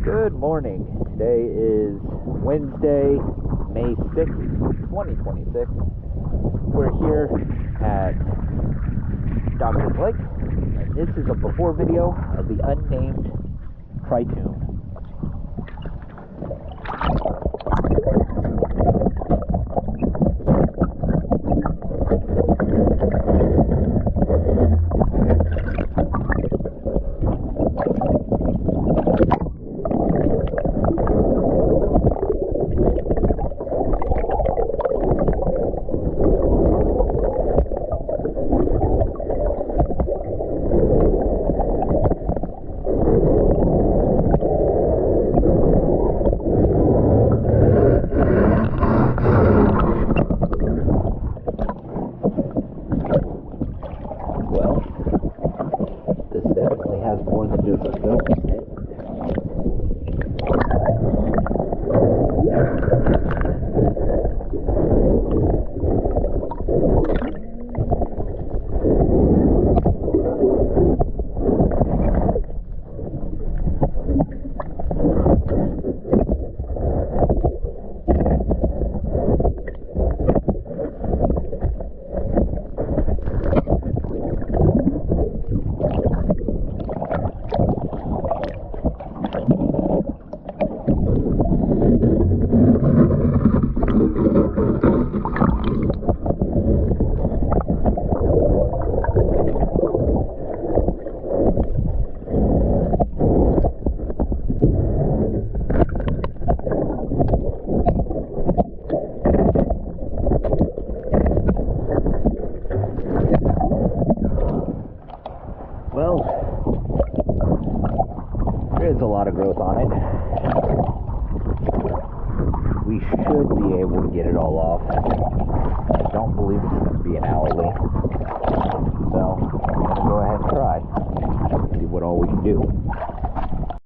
Good morning. Today is Wednesday, May 6th, 2026. We're here at Doctor's Lake, and this is a before video of the unnamed Tritoon. Well, this definitely has more than just a film in it. Well, there is a lot of growth on it. We should be able to get it all off. I don't believe it's going to be an hourly. So, I'm going to go ahead and try. See what all we can do.